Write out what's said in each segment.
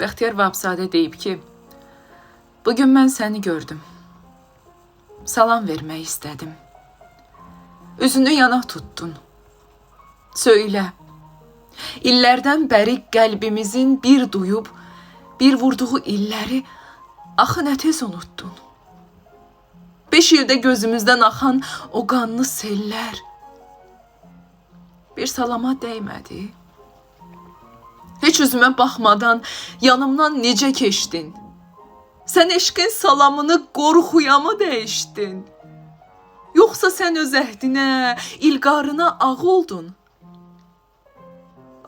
Bəxtiyar Vahabzadə deyib ki, bugün mən səni gördüm. Salam vermək istədim. Üzünü yana tuttun. Söylə, illərdən bəri qəlbimizin bir duyub, bir vurduğu illəri axı nə tez unuttun. 5 ildə gözümüzdən axan o qanlı sellər bir salama dəymədi. Heç üzümə baxmadan yanımdan necə keçdin? Sən eşqin salamını qorxuyamı dəyişdin? Yoxsa sən öz əhdinə, ilqarına ağ oldun?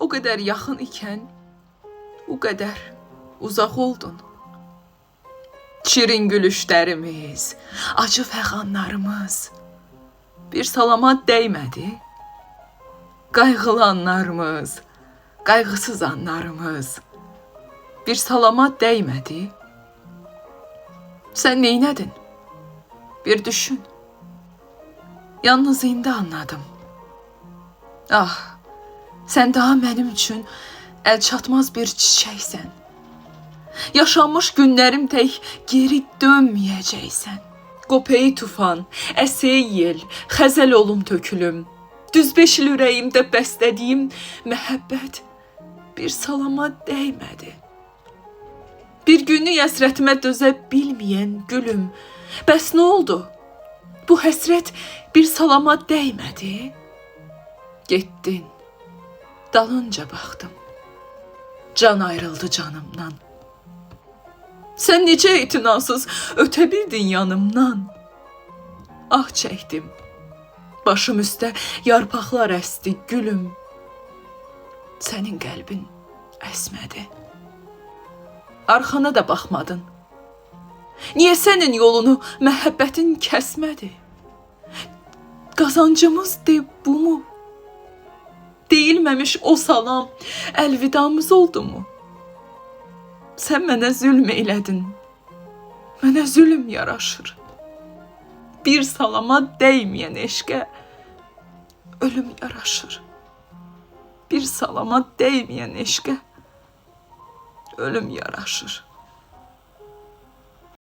O qədər yaxın ikən, o qədər uzaq oldun. Şirin gülüşlərimiz, acı fəğanlarımız bir salama dəymədi. Qayğılı anlarımız, qayğısız anlarımız bir salama dəymədi. Sən neynədin? Bir düşün. Yalnız indi anladım. Ah, sən daha mənim üçün əl çatmaz bir çiçəksən. Yaşanmış günlərim tək geri dönməyəcəksən. Qopey tufan, əsey yel, xəzəl olum tökülüm. Düz 5 il ürəyimdə bəslədiyim məhəbbət bir salama dəymədi. Bir günlük həsrətimə dözə bilməyən gülüm, bəs nə oldu? Bu həsrət bir salama dəymədi. Getdin, dalınca baxdım. Can ayrıldı canımdan. Sən necə itinasız ötə bildin yanımdan? Ah çəkdim, başım üstə yarpaqlar əsdi gülüm. Sənin qəlbin əsmədi. Arxana da baxmadın. Niyə sənin yolunu məhəbbətin kəsmədi? Qazancımız de bu mu? Deyilməmiş o salam əlvidamız oldu mu? Sən mənə zülm elədin. Mənə zülm yaraşır. Bir salama dəyməyən eşqə ölüm yaraşır. Bir salama dəyməyən eşqə ölüm yaraşır.